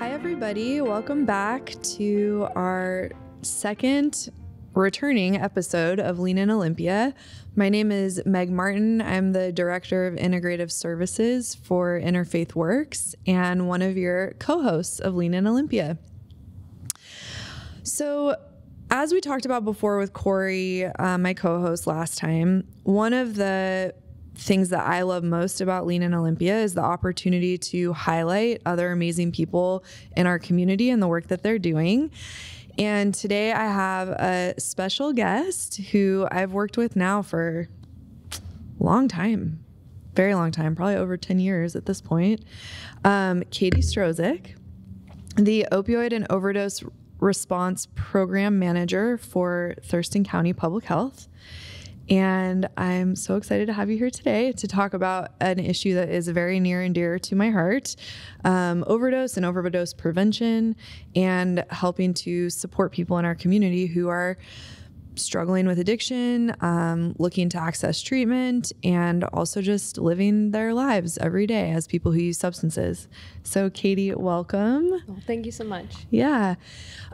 Hi, everybody. Welcome back to our second returning episode of Lean in Olympia. My name is Meg Martin. I'm the Director of Integrative Services for Interfaith Works and one of your co-hosts of Lean in Olympia. So as we talked about before with Corey, my co-host last time, one of the things that I love most about Lean in Olympia is the opportunity to highlight other amazing people in our community and the work that they're doing. And today I have a special guest who I've worked with now for a long time, very long time, probably over 10 years at this point. Katie Strozyk, the Opioid and Overdose Response Program Manager for Thurston County Public Health. And I'm so excited to have you here today to talk about an issue that is very near and dear to my heart, overdose and overdose prevention, and helping to support people in our community who are struggling with addiction, looking to access treatment, and also just living their lives every day as people who use substances. So Katie, welcome. Well, thank you so much. Yeah.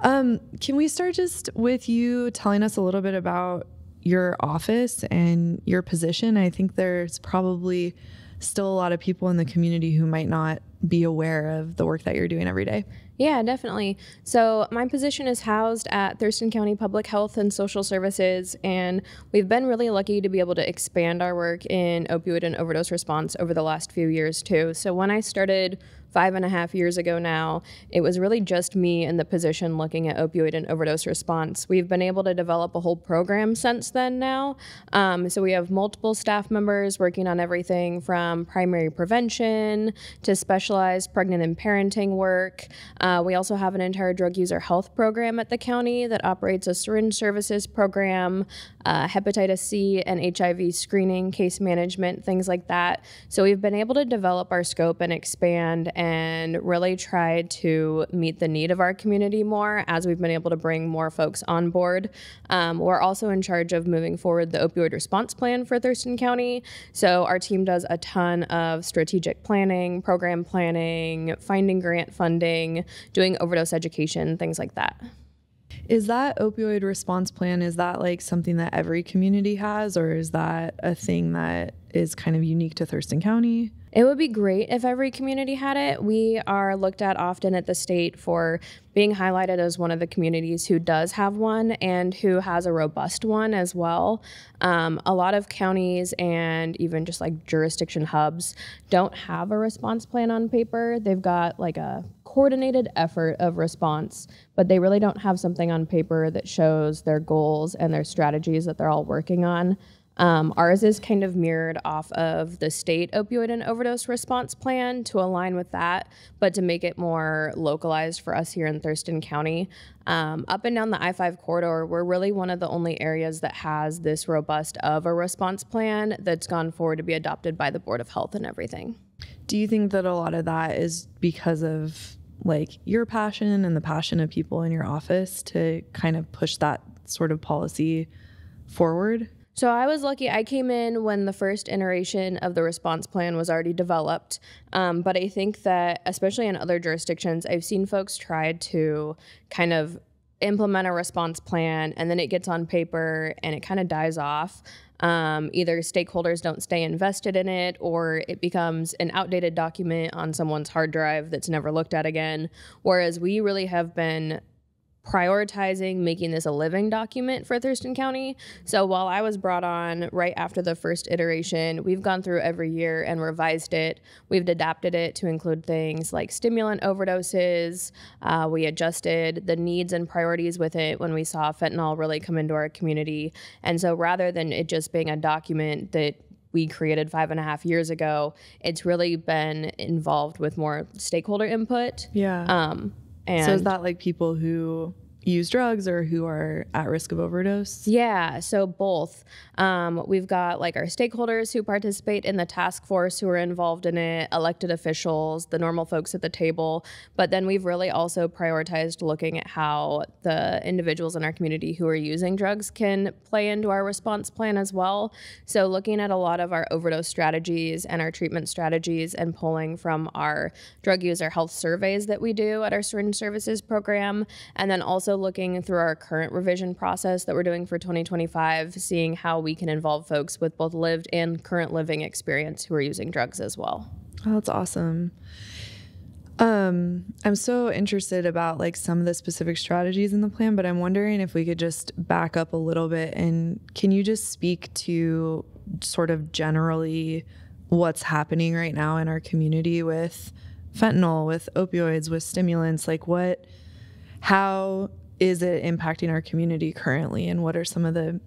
Can we start just with you telling us a little bit about your office and your position? I think there's probably still a lot of people in the community who might not be aware of the work that you're doing every day. Yeah, definitely. So my position is housed at Thurston County Public Health and Social Services, and we've been really lucky to be able to expand our work in opioid and overdose response over the last few years too. So when I started 5.5 years ago now, it was really just me in the position looking at opioid and overdose response. We've been able to develop a whole program since then now. So we have multiple staff members working on everything from primary prevention to specialized pregnant and parenting work. We also have an entire drug user health program at the county that operates a syringe services program, hepatitis C and HIV screening, case management, things like that. So we've been able to develop our scope and expand and really try to meet the need of our community more as we've been able to bring more folks on board. We're also in charge of moving forward the opioid response plan for Thurston County. So our team does a ton of strategic planning, program planning, finding grant funding, doing overdose education, things like that. Is that opioid response plan, is that like something that every community has, or is that a thing that is kind of unique to Thurston County? It would be great if every community had it. We are looked at often at the state for being highlighted as one of the communities who does have one and who has a robust one as well. A lot of counties and even just like jurisdiction hubs don't have a response plan on paper. They've got like a coordinated effort of response, but they really don't have something on paper that shows their goals and their strategies that they're all working on. Ours is kind of mirrored off of the state opioid and overdose response plan to align with that, but to make it more localized for us here in Thurston County. Up and down the I-5 corridor, we're really one of the only areas that has this robust of a response plan that's gone forward to be adopted by the Board of Health and everything. Do you think that a lot of that is because of like your passion and the passion of people in your office to kind of push that sort of policy forward? So I was lucky. I came in when the first iteration of the response plan was already developed. But I think that, especially in other jurisdictions, I've seen folks try to kind of implement a response plan and then it gets on paper and it kind of dies off. Either stakeholders don't stay invested in it or it becomes an outdated document on someone's hard drive that's never looked at again. Whereas we really have been prioritizing making this a living document for Thurston County. So while I was brought on right after the first iteration, we've gone through every year and revised it. We've adapted it to include things like stimulant overdoses. We adjusted the needs and priorities with it when we saw fentanyl really come into our community. And so rather than it just being a document that we created 5.5 years ago, it's really been involved with more stakeholder input. Yeah. And so is that like people who use drugs or who are at risk of overdose? Yeah, so both. We've got like our stakeholders who participate in the task force who are involved in it, elected officials, the normal folks at the table. But then we've really also prioritized looking at how the individuals in our community who are using drugs can play into our response plan as well. So looking at a lot of our overdose strategies and our treatment strategies and pulling from our drug user health surveys that we do at our Certain Services program, and then also looking through our current revision process that we're doing for 2025, seeing how we can involve folks with both lived and current living experience who are using drugs as well. Oh, that's awesome. I'm so interested about like some of the specific strategies in the plan, but I'm wondering if we could just back up a little bit, and can you just speak to sort of generally what's happening right now in our community with fentanyl, with opioids, with stimulants? Like how is it impacting our community currently, and what are some of the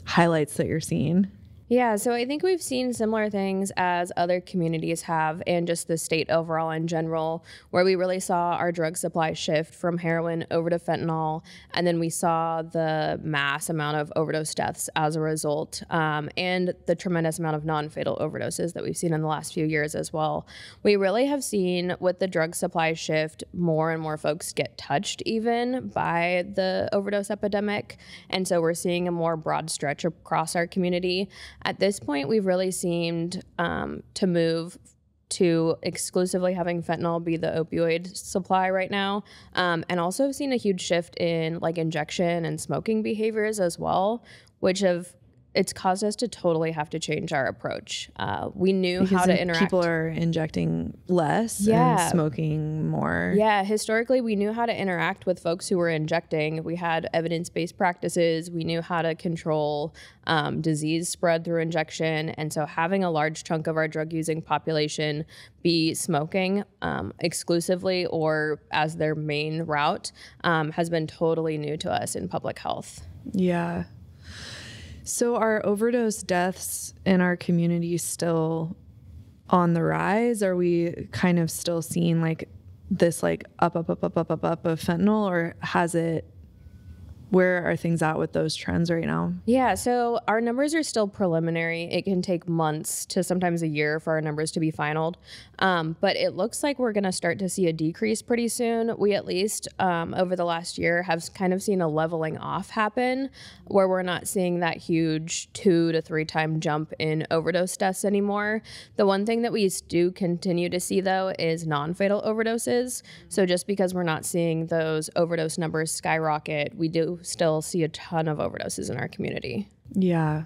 highlights that you're seeing? Yeah, so I think we've seen similar things as other communities have, and just the state overall in general, where we really saw our drug supply shift from heroin over to fentanyl, and then we saw the mass amount of overdose deaths as a result, and the tremendous amount of non-fatal overdoses that we've seen in the last few years as well. We really have seen with the drug supply shift, more and more folks get touched even by the overdose epidemic, and so we're seeing a more broad stretch across our community. At this point, we've really seemed to move to exclusively having fentanyl be the opioid supply right now, and also have seen a huge shift in like injection and smoking behaviors as well, which it's caused us to totally have to change our approach. We knew how to interact. People are injecting less and smoking more. Yeah, historically, we knew how to interact with folks who were injecting. We had evidence-based practices. We knew how to control disease spread through injection. And so having a large chunk of our drug-using population be smoking exclusively or as their main route has been totally new to us in public health. Yeah. So are overdose deaths in our community still on the rise? Are we kind of still seeing like this like up of fentanyl, or where are things at with those trends right now? Yeah, so our numbers are still preliminary. It can take months to sometimes a year for our numbers to be finalized. But it looks like we're going to start to see a decrease pretty soon. We at least over the last year have kind of seen a leveling off happen, where we're not seeing that huge 2 to 3 time jump in overdose deaths anymore. The one thing that we do continue to see, though, is non-fatal overdoses. So just because we're not seeing those overdose numbers skyrocket, we do still see a ton of overdoses in our community. Yeah.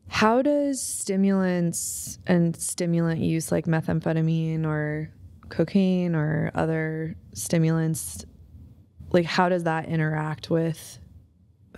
How does stimulants and stimulant use like methamphetamine or cocaine or other stimulants, like how does that interact with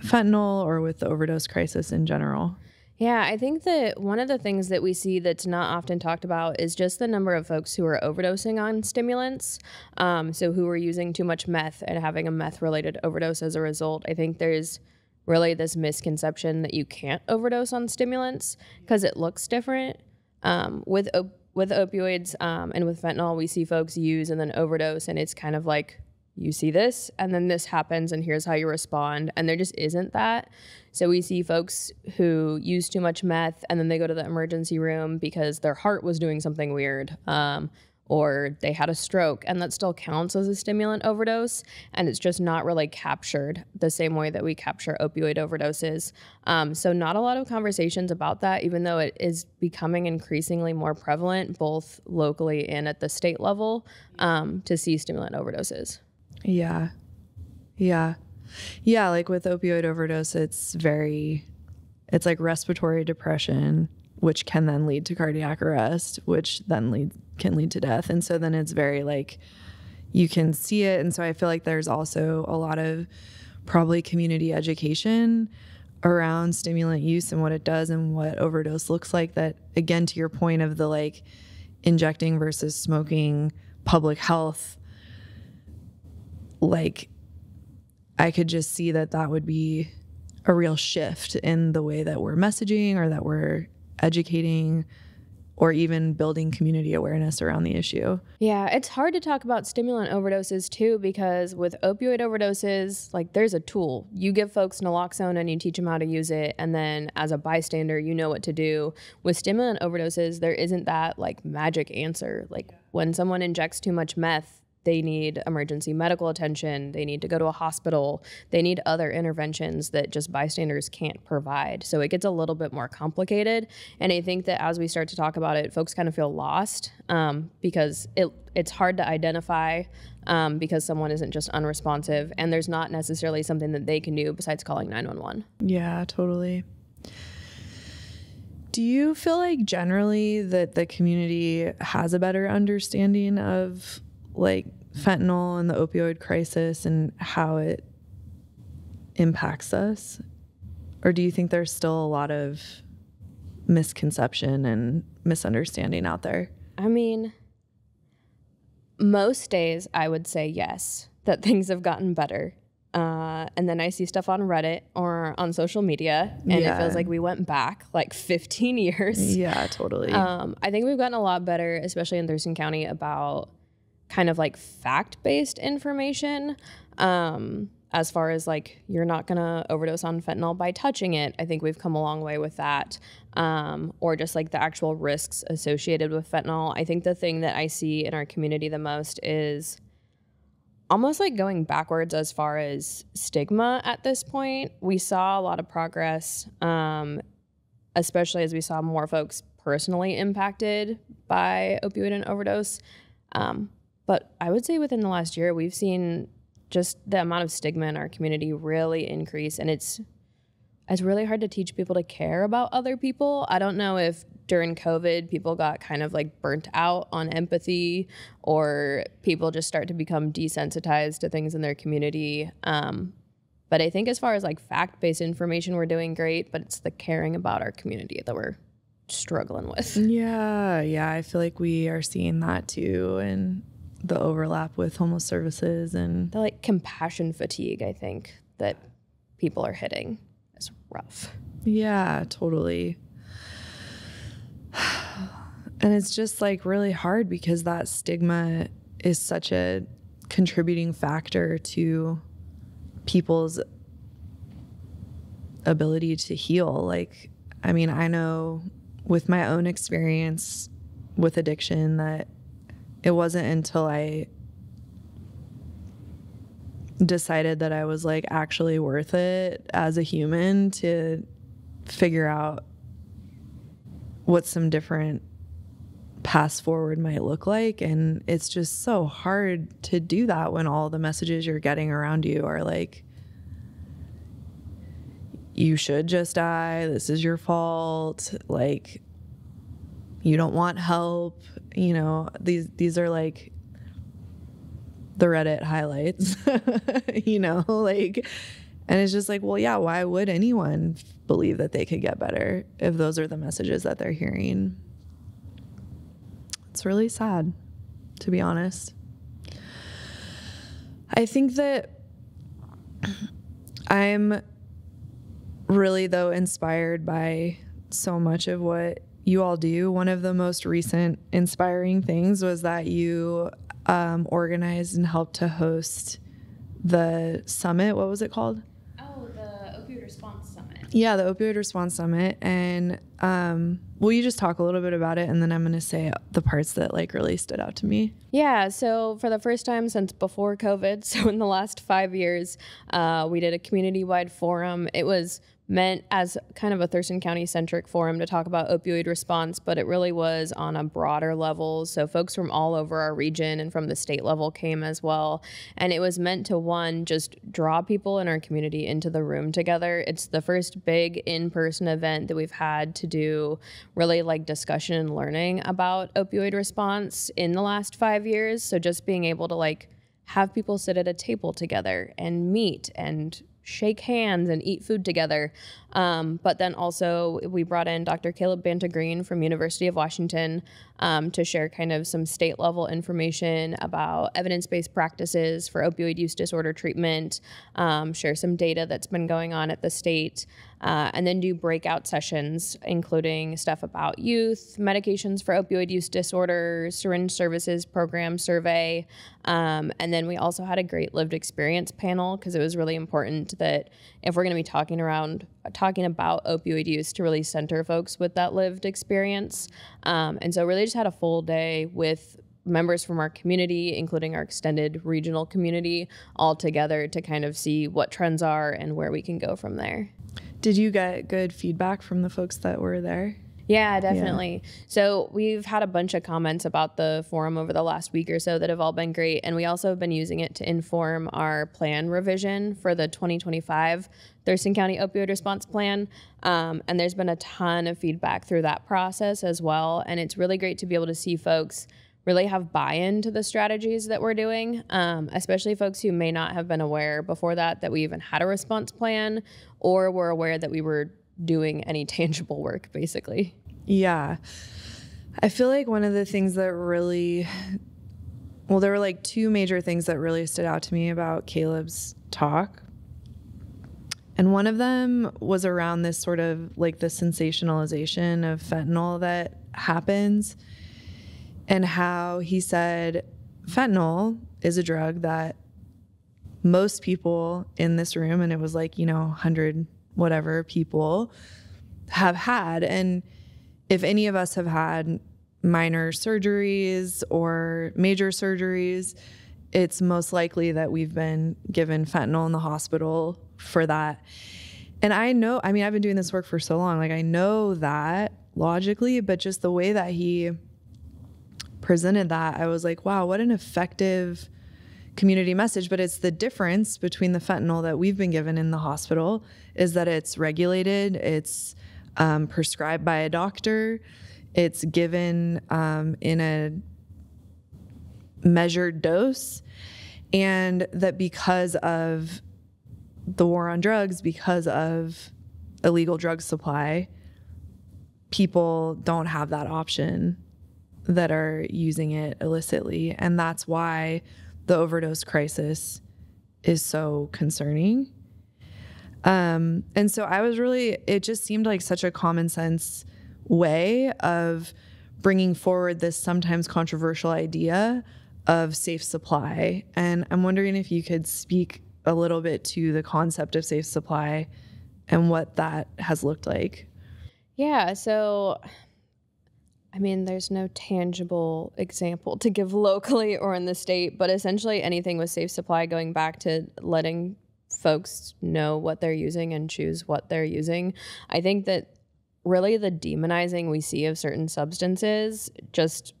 fentanyl or with the overdose crisis in general? Yeah, I think that one of the things that we see that's not often talked about is just the number of folks who are overdosing on stimulants. So who are using too much meth and having a meth-related overdose as a result. I think there's really this misconception that you can't overdose on stimulants because it looks different. With opioids and with fentanyl, we see folks use and then overdose, and it's kind of like, you see this, and then this happens, and here's how you respond. And there just isn't that. So we see folks who use too much meth, and then they go to the emergency room because their heart was doing something weird, or they had a stroke, and that still counts as a stimulant overdose. And it's just not really captured the same way that we capture opioid overdoses. So not a lot of conversations about that, even though it is becoming increasingly more prevalent, both locally and at the state level, to see stimulant overdoses. Yeah. Like with opioid overdose, it's like respiratory depression, which can then lead to cardiac arrest, which then can lead to death. And so then it's very like, you can see it. And so I feel like there's also a lot of probably community education around stimulant use and what it does and what overdose looks like, that again, to your point of the like injecting versus smoking, public health, like I could just see that would be a real shift in the way that we're messaging or that we're educating or even building community awareness around the issue. Yeah, it's hard to talk about stimulant overdoses too, because with opioid overdoses, like there's a tool. You give folks naloxone and you teach them how to use it. And then as a bystander, you know what to do. With stimulant overdoses, there isn't that like magic answer. Like when someone injects too much meth, they need emergency medical attention. They need to go to a hospital. They need other interventions that just bystanders can't provide. So it gets a little bit more complicated. And I think that as we start to talk about it, folks kind of feel lost because it's hard to identify because someone isn't just unresponsive, and there's not necessarily something that they can do besides calling 911. Yeah, totally. Do you feel like generally that the community has a better understanding of like fentanyl and the opioid crisis and how it impacts us? Or do you think there's still a lot of misconception and misunderstanding out there? I mean, most days I would say yes, that things have gotten better. And then I see stuff on Reddit or on social media, and it feels like we went back like 15 years. Yeah, totally. I think we've gotten a lot better, especially in Thurston County, about kind of like fact-based information. As far as like, you're not gonna overdose on fentanyl by touching it. I think we've come a long way with that. Or just like the actual risks associated with fentanyl. I think the thing that I see in our community the most is almost like going backwards as far as stigma at this point. We saw a lot of progress, especially as we saw more folks personally impacted by opioid and overdose. But I would say within the last year, we've seen just the amount of stigma in our community really increase. And it's really hard to teach people to care about other people. I don't know if during COVID, people got kind of like burnt out on empathy, or people just start to become desensitized to things in their community. But I think as far as like fact-based information, we're doing great, but it's the caring about our community that we're struggling with. Yeah, I feel like we are seeing that too, and the overlap with homeless services and the like compassion fatigue, I think, that people are hitting is rough. Yeah, totally. And it's just like really hard because that stigma is such a contributing factor to people's ability to heal. Like, I mean, I know with my own experience with addiction that it wasn't until I decided that I was like actually worth it as a human to figure out what some different paths forward might look like. And it's just so hard to do that when all the messages you're getting around you are like, you should just die, this is your fault, like you don't want help. You know, these are like the Reddit highlights, you know, like, and it's just like, well, yeah, why would anyone believe that they could get better if those are the messages that they're hearing? It's really sad, to be honest. I think that I'm really, though, inspired by so much of what you all do. One of the most recent inspiring things was that you organized and helped to host the summit. What was it called? Oh, the Opioid Response Summit. Yeah, the Opioid Response Summit. And will you just talk a little bit about it? And then I'm going to say the parts that like really stood out to me. Yeah, so for the first time since before COVID, so in the last 5 years, we did a community-wide forum. It was meant as kind of a Thurston County-centric forum to talk about opioid response, but it really was on a broader level. So folks from all over our region and from the state level came as well. And it was meant to, one, just draw people in our community into the room together. It's the first big in-person event that we've had to do really like discussion and learning about opioid response in the last 5 years. So just being able to like have people sit at a table together and meet and shake hands and eat food together. But then also we brought in Dr. Caleb Bantagreen from University of Washington to share kind of some state level information about evidence-based practices for opioid use disorder treatment, share some data that's been going on at the state, and then do breakout sessions, including stuff about youth, medications for opioid use disorder, syringe services program survey. And then we also had a great lived experience panel, because it was really important that if we're going to be talking about opioid use, to really center folks with that lived experience. And so really just had a full day with members from our community, including our extended regional community, all together to kind of see what trends are and where we can go from there. Did you get good feedback from the folks that were there? Yeah, definitely. Yeah. So we've had a bunch of comments about the forum over the last week or so that have all been great. And we also have been using it to inform our plan revision for the 2025 Thurston County Opioid Response Plan. And there's been a ton of feedback through that process as well. And it's really great to be able to see folks really have buy-in to the strategies that we're doing, especially folks who may not have been aware before that we even had a response plan, or were aware that we were doing any tangible work, basically. Yeah. I feel like one of the things that there were like two major things that really stood out to me about Caleb's talk. And one of them was around this sort of like the sensationalization of fentanyl that happens, and how he said fentanyl is a drug that most people in this room, and it was like, 100 whatever people, have had. And if any of us have had minor surgeries or major surgeries, it's most likely that we've been given fentanyl in the hospital for that. And I've been doing this work for so long, like I know that logically, but just the way that he presented that, I was like, wow, what an effective community message. But it's the difference between the fentanyl that we've been given in the hospital is that it's regulated, it's prescribed by a doctor, it's given in a measured dose, and that because of the war on drugs, because of illegal drug supply, people don't have that option that are using it illicitly. And that's why the overdose crisis is so concerning. And so it just seemed like such a common sense way of bringing forward this sometimes controversial idea of safe supply. And I'm wondering if you could speak a little bit to the concept of safe supply and what that has looked like. Yeah, so there's no tangible example to give locally or in the state, but essentially anything with safe supply, going back to letting folks know what they're using and choose what they're using. I think that really the demonizing we see of certain substances just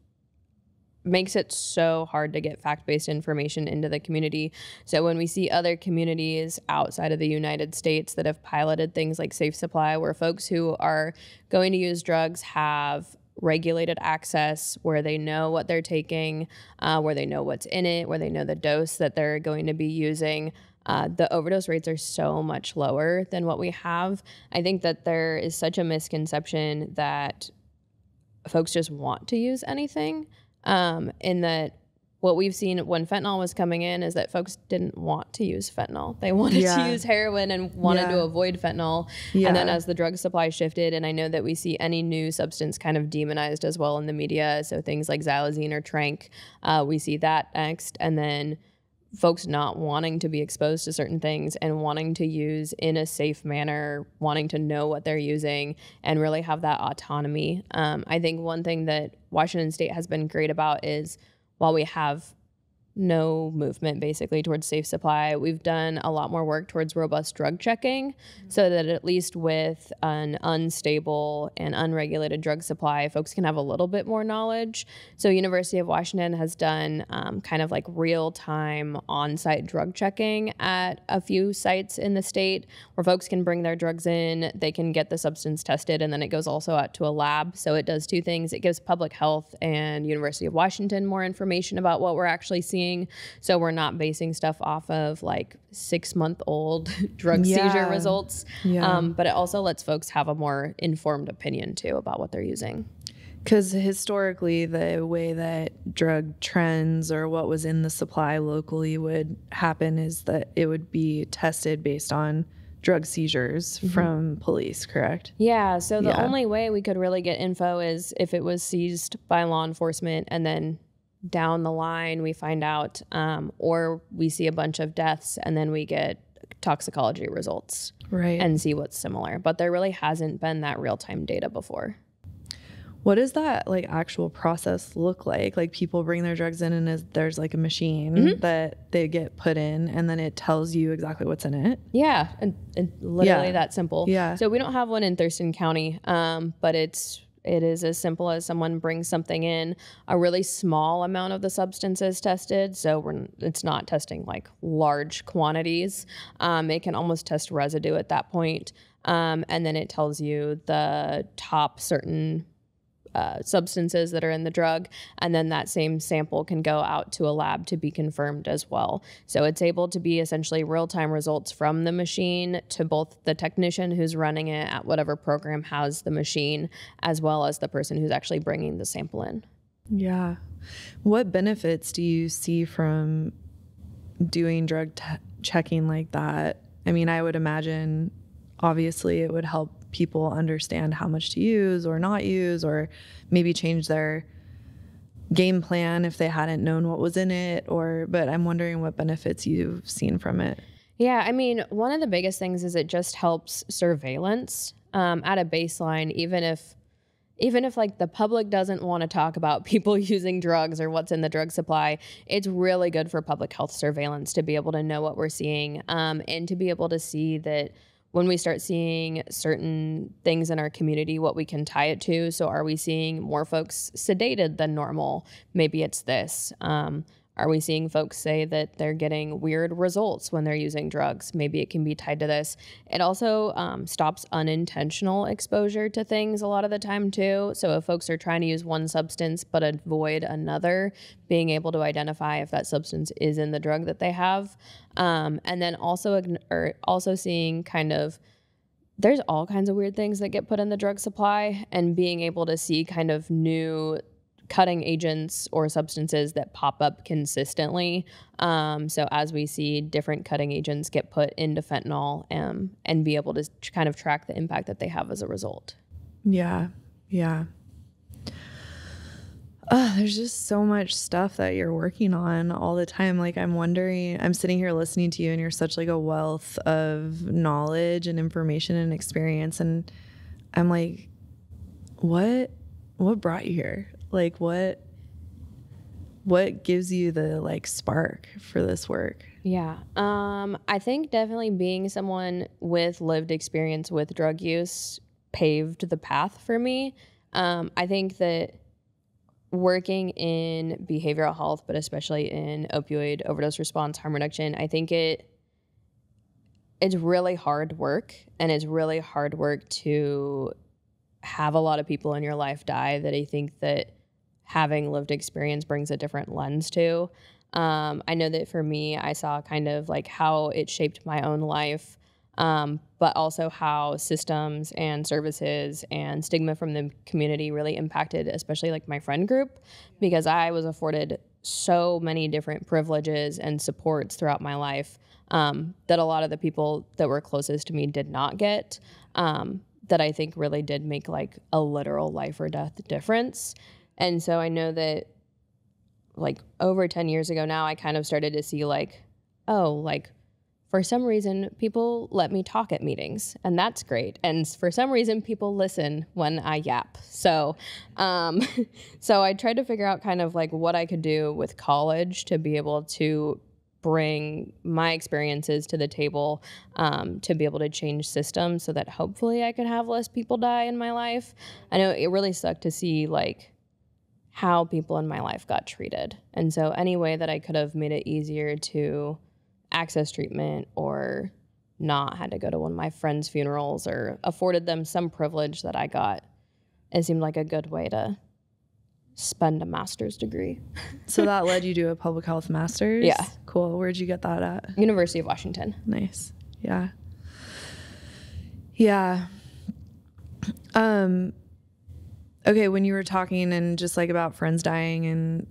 makes it so hard to get fact-based information into the community. So when we see other communities outside of the United States that have piloted things like safe supply, where folks who are going to use drugs have regulated access, where they know what they're taking, where they know what's in it, where they know the dose that they're going to be using, the overdose rates are so much lower than what we have. I think that there is such a misconception that folks just want to use anything, in that what we've seen when fentanyl was coming in is that folks didn't want to use fentanyl. They wanted to use heroin and wanted to avoid fentanyl. And then as the drug supply shifted, and I know that we see any new substance kind of demonized as well in the media. So things like xylazine or tranq, we see that next. And then folks not wanting to be exposed to certain things and wanting to use in a safe manner, wanting to know what they're using and really have that autonomy. I think one thing that Washington State has been great about is, while we have no movement basically towards safe supply, we've done a lot more work towards robust drug checking, so that at least with an unstable and unregulated drug supply, folks can have a little bit more knowledge. So University of Washington has done kind of like real-time on-site drug checking at a few sites in the state, where folks can bring their drugs in, they can get the substance tested, and then it goes also out to a lab. So it does two things. It gives public health and University of Washington more information about what we're actually seeing, seeing. So we're not basing stuff off of like 6-month-old drug seizure results. But it also lets folks have a more informed opinion too about what they're using. Because historically, the way that drug trends or what was in the supply locally would happen is that it would be tested based on drug seizures from police, correct? Yeah, so the only way we could really get info is if it was seized by law enforcement and then down the line we find out, or we see a bunch of deaths and then we get toxicology results and see what's similar. But there really hasn't been that real-time data before. What does that like actual process look like? Like people bring their drugs in and there's like a machine that they get put in and then it tells you exactly what's in it? Yeah, and literally that simple. Yeah. So we don't have one in Thurston County, but it is as simple as someone brings something in, a really small amount of the substance is tested. So it's not testing like large quantities. It can almost test residue at that point. And then it tells you the top certain substances that are in the drug, and then that same sample can go out to a lab to be confirmed as well. So it's able to be essentially real-time results from the machine to both the technician who's running it at whatever program has the machine, as well as the person who's actually bringing the sample in. Yeah. What benefits do you see from doing drug checking like that? I mean, I would imagine obviously it would help people understand how much to use or not use, or maybe change their game plan if they hadn't known what was in it, but I'm wondering what benefits you've seen from it. Yeah, I mean, one of the biggest things is it just helps surveillance at a baseline, even if like the public doesn't want to talk about people using drugs or what's in the drug supply, it's really good for public health surveillance to be able to know what we're seeing, and to be able to see that when we start seeing certain things in our community, what we can tie it to. So are we seeing more folks sedated than normal? Maybe it's this. Are we seeing folks say that they're getting weird results when they're using drugs? Maybe it can be tied to this. It also stops unintentional exposure to things a lot of the time too. So if folks are trying to use one substance but avoid another, being able to identify if that substance is in the drug that they have. And then also seeing kind of, there's all kinds of weird things that get put in the drug supply, and being able to see kind of new cutting agents or substances that pop up consistently. So as we see different cutting agents get put into fentanyl, and be able to kind of track the impact that they have as a result. Yeah. Yeah. There's just so much stuff that you're working on all the time. Like I'm wondering, I'm sitting here listening to you and you're such like a wealth of knowledge and information and experience. And I'm like, what brought you here? Like what gives you the like spark for this work? Yeah. I think definitely being someone with lived experience with drug use paved the path for me. I think that working in behavioral health, but especially in opioid overdose response harm reduction, I think it's really hard work, and it's really hard work to have a lot of people in your life die that I think that having lived experience brings a different lens to. I know that for me, I saw kind of like how it shaped my own life, but also how systems and services and stigma from the community really impacted, especially like my friend group, because I was afforded so many different privileges and supports throughout my life that a lot of the people that were closest to me did not get, that I think really did make like a literal life or death difference. And so I know that like over 10 years ago now, I kind of started to see like, oh, like for some reason people let me talk at meetings, and that's great. And for some reason people listen when I yap. So, so I tried to figure out kind of like what I could do with college to be able to bring my experiences to the table, to be able to change systems so that hopefully I could have less people die in my life. I know it really sucked to see like how people in my life got treated. And so any way that I could have made it easier to access treatment, or not had to go to one of my friends' funerals, or afforded them some privilege that I got, it seemed like a good way to spend a master's degree. So that led you to a public health master's? Yeah. Cool. Where'd you get that at? University of Washington. Nice. Yeah. Yeah. Okay, when you were talking and just like about friends dying and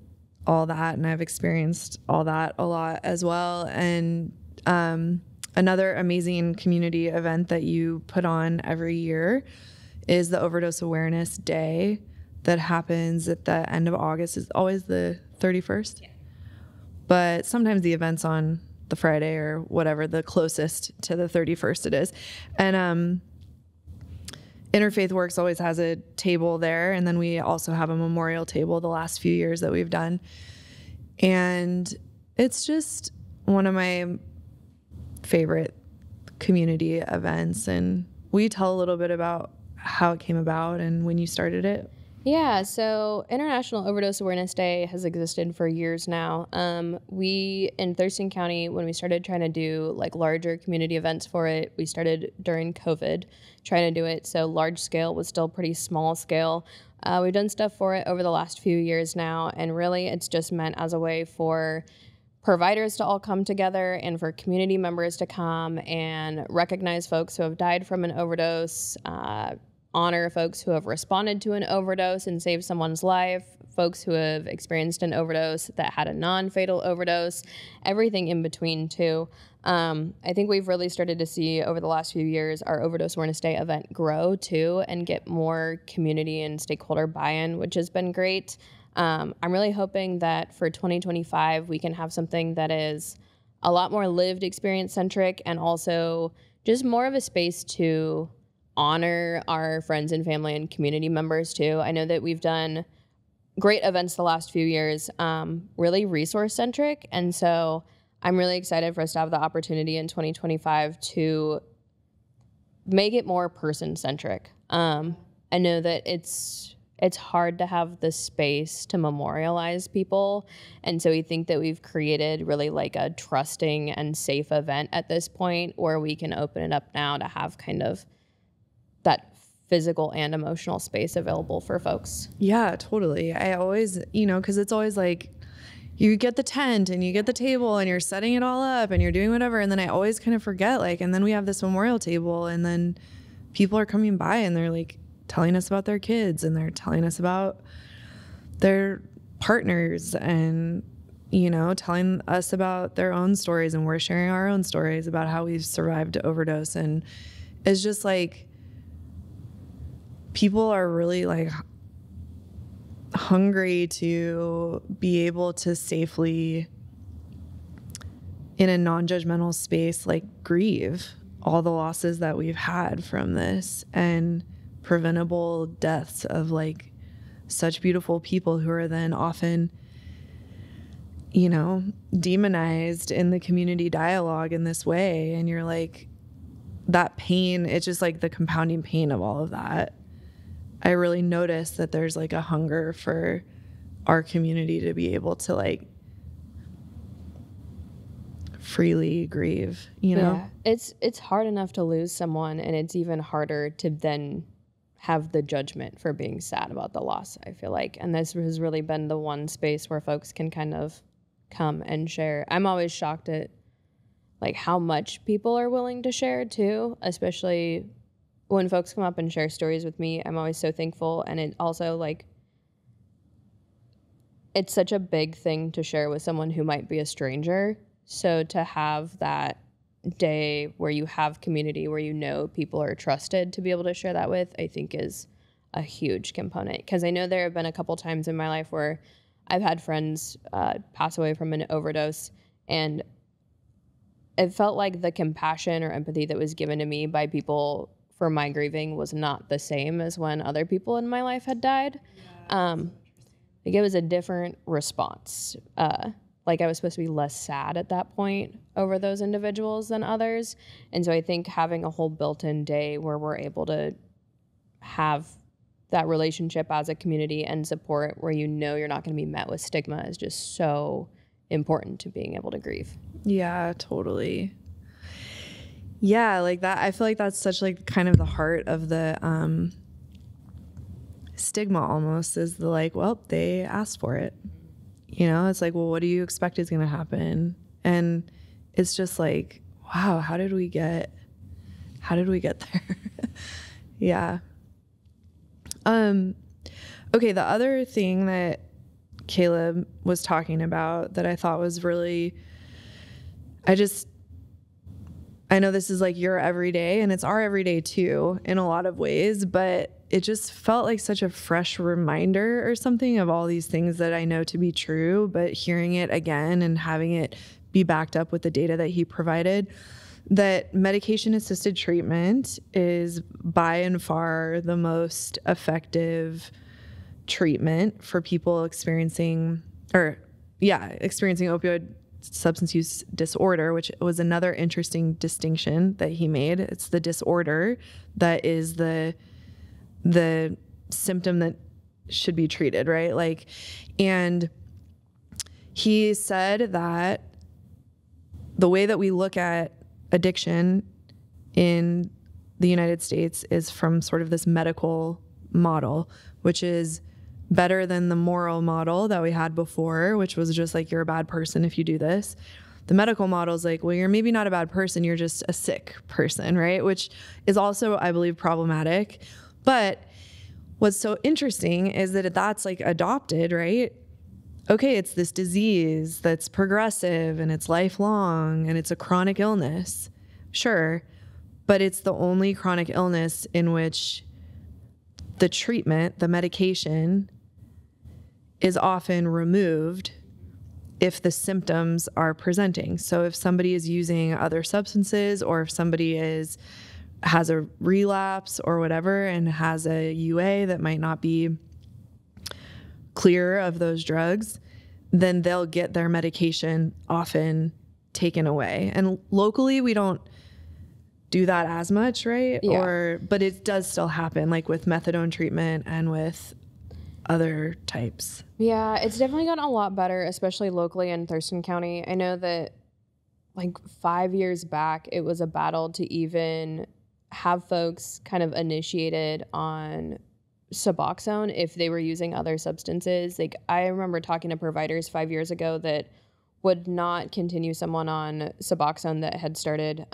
all that, and I've experienced all that a lot as well. And another amazing community event that you put on every year is the Overdose Awareness Day that happens at the end of August. It's always the 31st. Yeah. But sometimes the event's on the Friday or whatever, the closest to the 31st it is. And Interfaith Works always has a table there, and then we also have a memorial table the last few years that we've done. And it's just one of my favorite community events. And will you tell a little bit about how it came about and when you started it? Yeah, so International Overdose Awareness Day has existed for years now. We in Thurston County, when we started trying to do like larger community events for it, we started during COVID trying to do it. So large scale was still pretty small scale. We've done stuff for it over the last few years now, and really it's just meant as a way for providers to all come together and for community members to come and recognize folks who have died from an overdose, honor folks who have responded to an overdose and saved someone's life, folks who have experienced an overdose that had a non-fatal overdose, everything in between too. I think we've really started to see over the last few years our Overdose Awareness Day event grow too and get more community and stakeholder buy-in, which has been great. I'm really hoping that for 2025 we can have something that is a lot more lived experience centric and also just more of a space to honor our friends and family and community members too. I know that we've done great events the last few years, really resource centric. And so I'm really excited for us to have the opportunity in 2025 to make it more person centric. I know that it's hard to have the space to memorialize people. And so we think that we've created really like a trusting and safe event at this point where we can open it up now to have kind of that physical and emotional space available for folks. Yeah, totally. I always, because it's always like you get the tent and you get the table and you're setting it all up and you're doing whatever. And then I always kind of forget, and then we have this memorial table and then people are coming by and they're like telling us about their kids and they're telling us about their partners and, telling us about their own stories, and we're sharing our own stories about how we've survived overdose. And it's just like, people are really like hungry to be able to safely, in a non-judgmental space, like grieve all the losses that we've had from this and preventable deaths of like such beautiful people who are then often, demonized in the community dialogue in this way. And you're like, that pain, it's just like the compounding pain of all of that. I really noticed that there's like a hunger for our community to be able to like freely grieve, Yeah. It's hard enough to lose someone, and it's even harder to then have the judgment for being sad about the loss, I feel like. And this has really been the one space where folks can kind of come and share. I'm always shocked at like how much people are willing to share too, especially when folks come up and share stories with me. I'm always so thankful. And it also like, it's such a big thing to share with someone who might be a stranger. So to have that day where you have community, where people are trusted to be able to share that with, I think is a huge component. Because I know there have been a couple times in my life where I've had friends pass away from an overdose, and it felt like the compassion or empathy that was given to me by people for my grieving was not the same as when other people in my life had died. Like it was a different response. Like I was supposed to be less sad at that point over those individuals than others. And so I think having a whole built-in day where we're able to have that relationship as a community and support where you're not going to be met with stigma is just so important to being able to grieve. Yeah, totally. Yeah, like that. I feel like that's such like kind of the heart of the stigma almost is the like, well, they asked for it. You know, it's like, well, what do you expect is going to happen? And it's just like, wow, how did we get there? Yeah. Okay. The other thing that Caleb was talking about that I thought was really, I know this is like your everyday and it's our everyday too in a lot of ways, but it just felt like such a fresh reminder or something of all these things that I know to be true, but hearing it again and having it be backed up with the data that he provided, that medication-assisted treatment is by and far the most effective treatment for people experiencing opioid substance use disorder, which was another interesting distinction that he made. It's the disorder that is the symptom that should be treated, right? Like, and he said that the way that we look at addiction in the United States is from sort of this medical model, which is better than the moral model that we had before, which was just like, you're a bad person if you do this. The medical model is like, well, you're maybe not a bad person, you're just a sick person, right? Which is also, I believe, problematic. But what's so interesting is that that's like adopted, right? Okay, it's this disease that's progressive and it's lifelong and it's a chronic illness. Sure, but it's the only chronic illness in which the treatment, the medication, is often removed if the symptoms are presenting. So if somebody is using other substances, or if somebody has a relapse or whatever and has a UA that might not be clear of those drugs, then they'll get their medication often taken away. And locally, we don't do that as much, right? Yeah. But it does still happen, like with methadone treatment and with other types. Yeah, it's definitely gotten a lot better, especially locally in Thurston County. I know that like 5 years back, it was a battle to even have folks kind of initiated on Suboxone if they were using other substances. Like, I remember talking to providers 5 years ago that would not continue someone on Suboxone that had started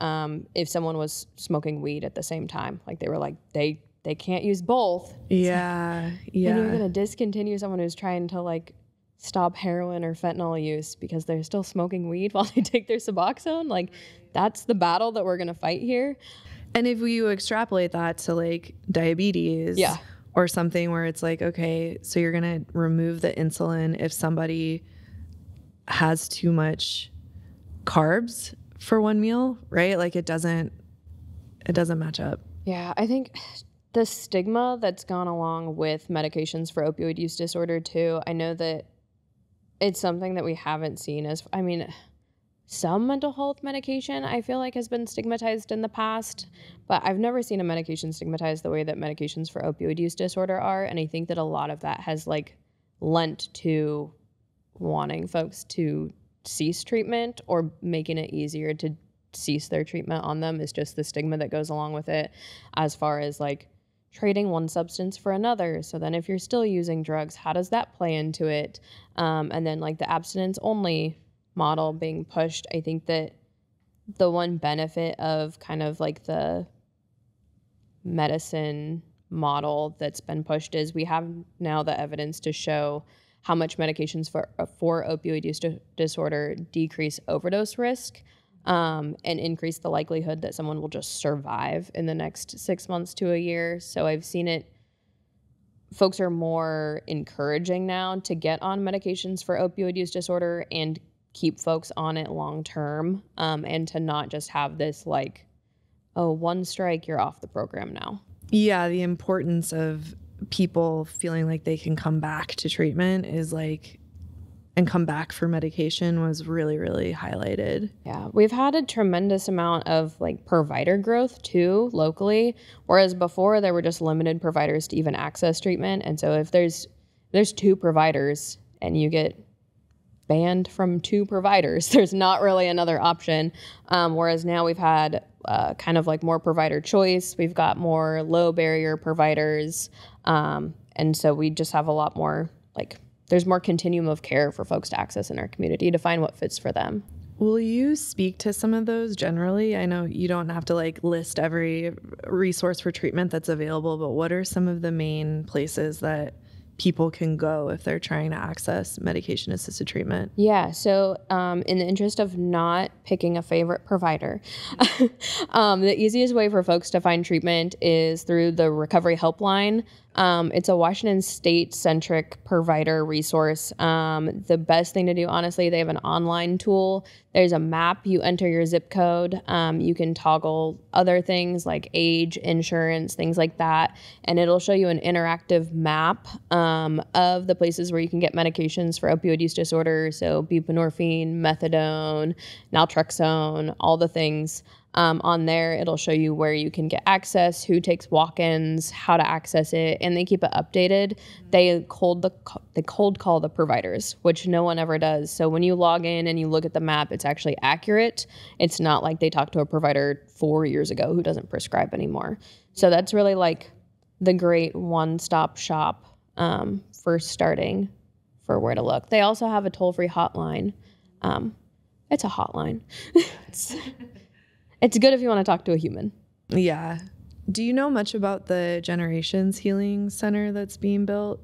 if someone was smoking weed at the same time. Like, they were like, they can't use both. Yeah. And you're going to discontinue someone who's trying to like stop heroin or fentanyl use because they're still smoking weed while they take their Suboxone. Like, that's the battle that we're going to fight here. And if you extrapolate that to like diabetes, or something where it's like, okay, so you're going to remove the insulin if somebody has too much carbs for one meal, right? Like, it doesn't match up. Yeah, I think the stigma that's gone along with medications for opioid use disorder too, I know that it's something that we haven't seen some mental health medication I feel like has been stigmatized in the past, but I've never seen a medication stigmatized the way that medications for opioid use disorder are. And I think that a lot of that has like lent to wanting folks to cease treatment or making it easier to cease their treatment on them is just the stigma that goes along with it, as far as like trading one substance for another. So then if you're still using drugs, how does that play into it? And then like the abstinence only model being pushed. I think that the one benefit of kind of like the medicine model that's been pushed is we have now the evidence to show how much medications for opioid use disorder decrease overdose risk and increase the likelihood that someone will just survive in the next 6 months to a year. So I've seen it. Folks are more encouraging now to get on medications for opioid use disorder and keep folks on it long term, and to not just have this like, oh, one strike, you're off the program now. Yeah, the importance of people feeling like they can come back to treatment is like, and come back for medication was really, really highlighted. Yeah, we've had a tremendous amount of like provider growth too locally, whereas before there were just limited providers to even access treatment. And so if there's 2 providers and you get banned from 2 providers, there's not really another option. Whereas now we've had kind of like more provider choice. We've got more low barrier providers. And And so we just have a lot more, like, there's more continuum of care for folks to access in our community to find what fits for them. Will you speak to some of those generally? I know you don't have to like list every resource for treatment that's available, but what are some of the main places that people can go if they're trying to access medication-assisted treatment? Yeah, so in the interest of not picking a favorite provider, the easiest way for folks to find treatment is through the Recovery Helpline. It's a Washington State-centric provider resource. The best thing to do, honestly, they have an online tool. There's a map. You enter your zip code. You can toggle other things like age, insurance, things like that, and it'll show you an interactive map of the places where you can get medications for opioid use disorder, so buprenorphine, methadone, naltrexone, all the things. On there, it'll show you where you can get access, who takes walk-ins, how to access it, and they keep it updated. They cold call the providers, which no one ever does. So when you log in and you look at the map, it's actually accurate. It's not like they talked to a provider 4 years ago who doesn't prescribe anymore. So that's really like the great one-stop shop for starting for where to look. They also have a toll-free hotline. It's a hotline. It's good if you want to talk to a human. Yeah. Do you know much about the Generations Healing Center that's being built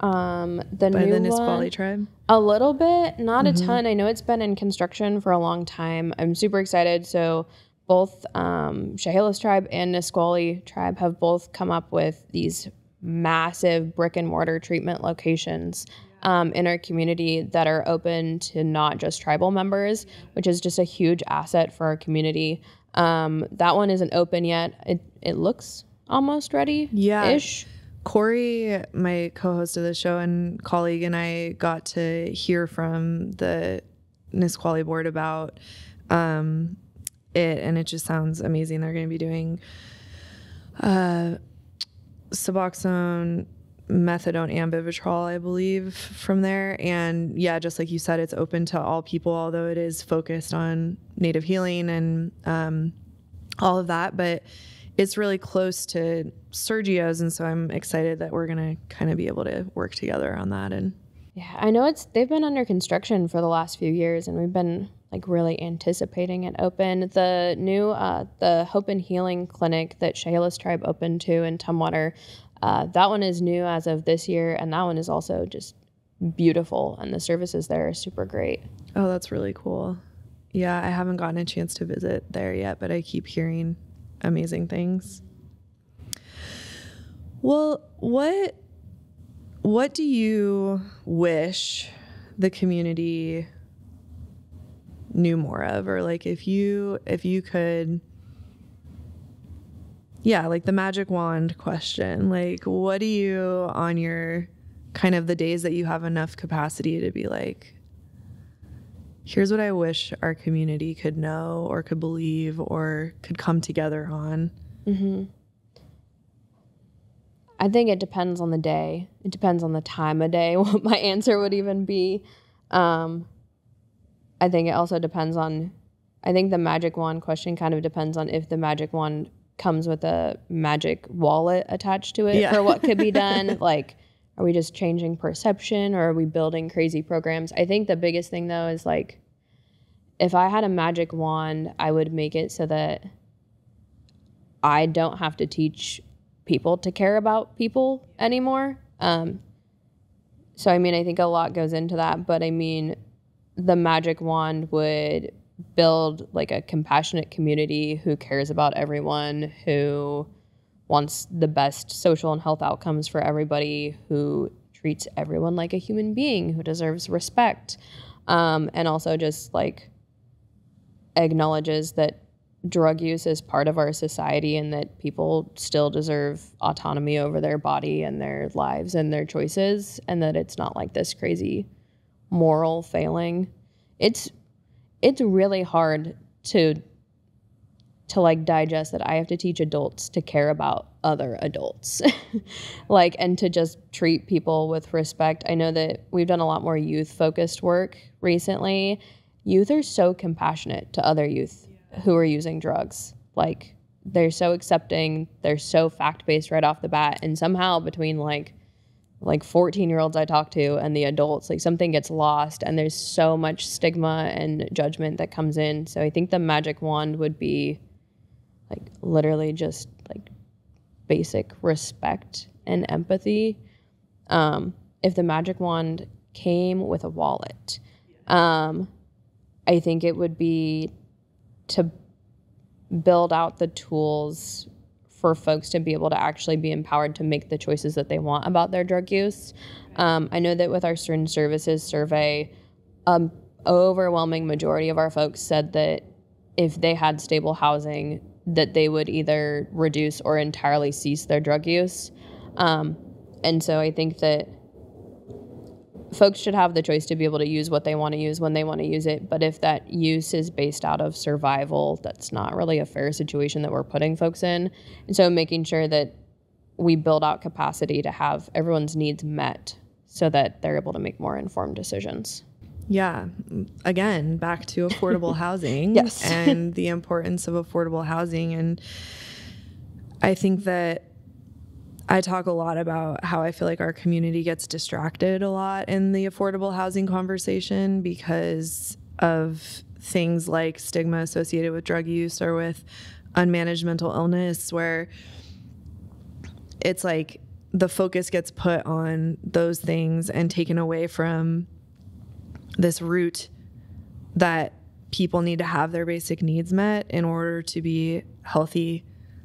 By the Nisqually tribe? A little bit, not a ton. I know it's been in construction for a long time. I'm super excited. So both Chehalis tribe and Nisqually tribe have both come up with these massive brick and mortar treatment locations in our community that are open to not just tribal members, which is just a huge asset for our community. That one isn't open yet. It looks almost ready-ish. Yeah. Corey, my co-host of the show and colleague, and I got to hear from the Nisqually board about it, and it just sounds amazing. They're going to be doing Suboxone, methadone, and Vivitrol, I believe, from there. And yeah, just like you said, it's open to all people, although it is focused on native healing and all of that. But it's really close to Sergio's, and so I'm excited that we're gonna kind of be able to work together on that. And yeah, I know they've been under construction for the last few years, and we've been like really anticipating it open. The new the Hope and Healing Clinic that Chehalis tribe opened to in Tumwater, that one is new as of this year, and that one is also just beautiful, and the services there are super great. Oh, that's really cool. Yeah, I haven't gotten a chance to visit there yet, but I keep hearing amazing things. Well, what do you wish the community knew more of, or like if you could, yeah, like the magic wand question, like what do you, on your kind of the days that you have enough capacity to be like, here's what I wish our community could know or could believe or could come together on? Mm-hmm. I think it depends on the day. It depends on the time of day what my answer would even be. I think it also depends on, I think the magic wand question kind of depends on if the magic wand comes with a magic wallet attached to it for what could be done. Like, are we just changing perception, or are we building crazy programs? I think the biggest thing though is like, if I had a magic wand, I would make it so that I don't have to teach people to care about people anymore. So I mean, I think a lot goes into that, but I mean, the magic wand would build like a compassionate community who cares about everyone, who wants the best social and health outcomes for everybody, who treats everyone like a human being, who deserves respect, and also just like acknowledges that drug use is part of our society and that people still deserve autonomy over their body and their lives and their choices, and that it's not like this crazy moral failing. It's really hard to like digest that I have to teach adults to care about other adults, like, and to just treat people with respect. I know that we've done a lot more youth focused work recently. Youth are so compassionate to other youth who are using drugs. Like, they're so accepting, they're so fact-based right off the bat, and somehow between like like 14-year-olds I talk to and the adults, like something gets lost and there's so much stigma and judgment that comes in. So I think the magic wand would be like literally just like basic respect and empathy. If the magic wand came with a wallet, I think it would be to build out the tools for folks to be able to actually be empowered to make the choices that they want about their drug use. I know that with our student services survey, overwhelming majority of our folks said that if they had stable housing, that they would either reduce or entirely cease their drug use. And so I think that folks should have the choice to be able to use what they want to use when they want to use it. But if that use is based out of survival, that's not really a fair situation that we're putting folks in. And so making sure that we build out capacity to have everyone's needs met so that they're able to make more informed decisions. Yeah. Again, back to affordable housing. Yes. And the importance of affordable housing. And I think that I talk a lot about how I feel like our community gets distracted a lot in the affordable housing conversation because of things like stigma associated with drug use or with unmanaged mental illness, where it's like the focus gets put on those things and taken away from this root that people need to have their basic needs met in order to be healthy,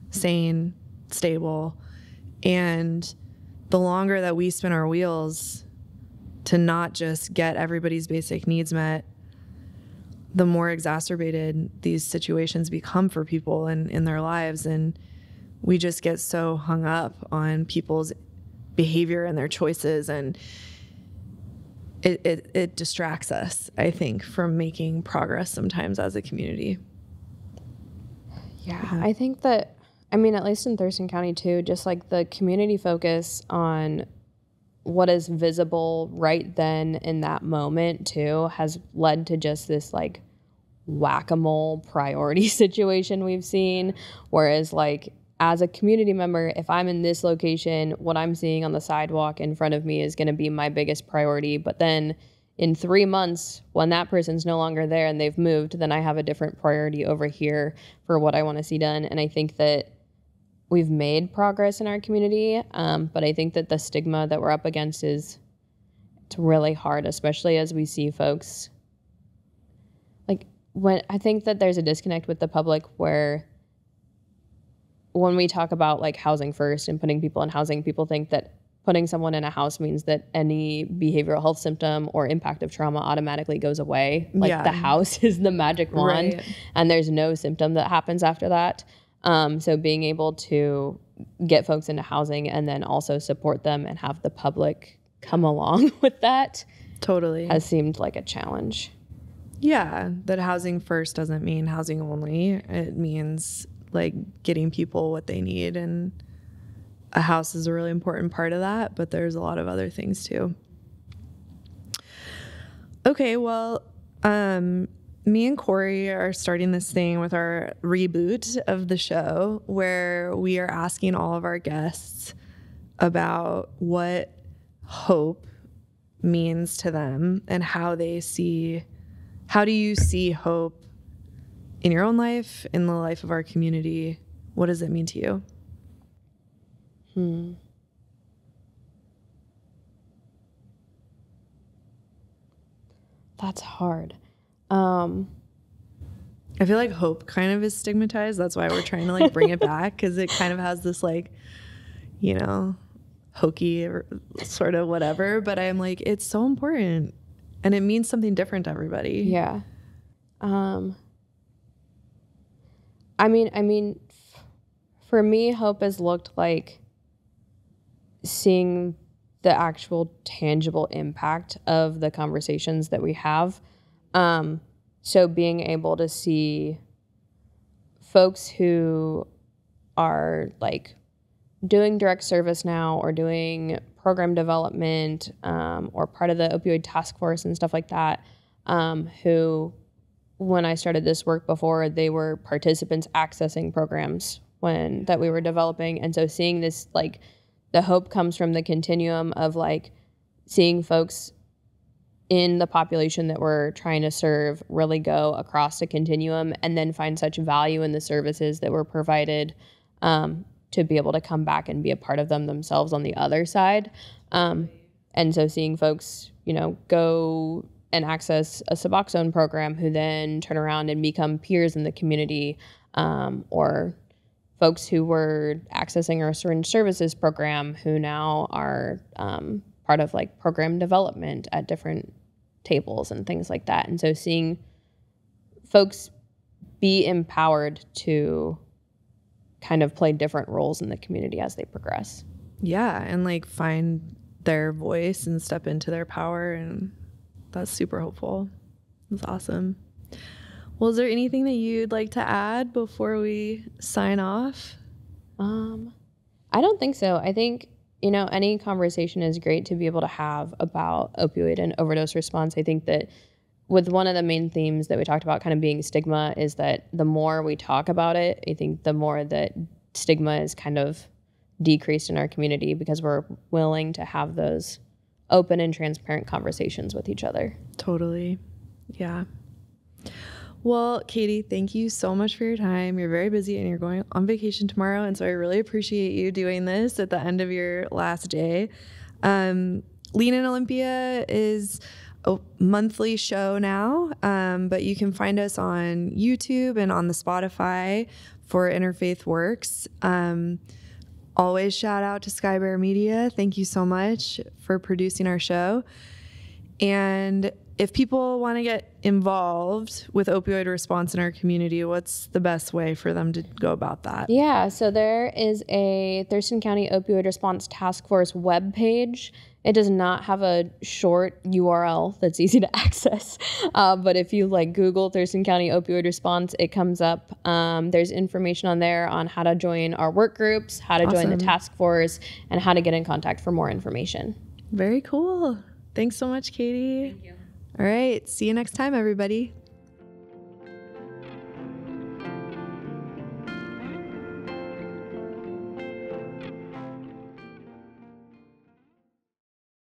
sane, stable. And the longer that we spin our wheels to not just get everybody's basic needs met, the more exacerbated these situations become for people in their lives. And we just get so hung up on people's behavior and their choices, and it distracts us, I think, from making progress sometimes as a community. Yeah, I think that, I mean, at least in Thurston County too, just like the community focus on what is visible right then in that moment too has led to just this like whack-a-mole priority situation we've seen. Whereas like as a community member, if I'm in this location, what I'm seeing on the sidewalk in front of me is going to be my biggest priority. But then in 3 months, when that person's no longer there and they've moved, then I have a different priority over here for what I want to see done. And I think that we've made progress in our community, but I think that the stigma that we're up against it's really hard, especially as we see folks. Like when I think that there's a disconnect with the public where when we talk about like housing first and putting people in housing, people think that putting someone in a house means that any behavioral health symptom or impact of trauma automatically goes away. Like the house is the magic wand, right, and there's no symptom that happens after that. So being able to get folks into housing and then also support them and have the public come along with that totally has seemed like a challenge. Yeah, that housing first doesn't mean housing only. It means like getting people what they need, and a house is a really important part of that, but there's a lot of other things too. Okay, well, me and Corey are starting this thing with our reboot of the show where we are asking all of our guests about what hope means to them and how do you see hope in your own life, in the life of our community? What does it mean to you? That's hard. I feel like hope kind of is stigmatized. That's why we're trying to like bring it back, because it kind of has this like, you know, hokey or sort of whatever. But I'm like, it's so important, and it means something different to everybody. Yeah. I mean, for me, hope has looked like seeing the actual tangible impact of the conversations that we have. So being able to see folks who are like doing direct service now or doing program development or part of the opioid task force and stuff like that, who, when I started this work before, they were participants accessing programs that we were developing. And so seeing this the hope comes from the continuum of like seeing folks in the population that we're trying to serve really go across the continuum and then find such value in the services that were provided to be able to come back and be a part of them themselves on the other side. And so seeing folks, you know, go and access a Suboxone program who then turn around and become peers in the community, or folks who were accessing our syringe services program who now are part of like program development at different tables and things like that. And so seeing folks be empowered to kind of play different roles in the community as they progress. Yeah, and like find their voice and step into their power, and that's super hopeful. That's awesome. Well, is there anything that you'd like to add before we sign off? I don't think so. I think, you know, any conversation is great to be able to have about opioid and overdose response. I think that with one of the main themes that we talked about kind of being stigma is that the more we talk about it, I think the more that stigma is kind of decreased in our community because we're willing to have those open and transparent conversations with each other. Totally. Yeah. Well, Katie, thank you so much for your time. You're very busy and you're going on vacation tomorrow. And so I really appreciate you doing this at the end of your last day. Lean in Olympia is a monthly show now, but you can find us on YouTube and on the Spotify for Interfaith Works. Always shout out to Sky Bear Media. Thank you so much for producing our show. And if people want to get involved with opioid response in our community, what's the best way for them to go about that? Yeah, so there is a Thurston County Opioid Response Task Force webpage. It does not have a short URL that's easy to access, but if you like Google Thurston County Opioid Response, it comes up. There's information on there on how to join our work groups, how to join the task force, and how to get in contact for more information. Very cool. Thanks so much, Katie. Thank you. All right. See you next time, everybody.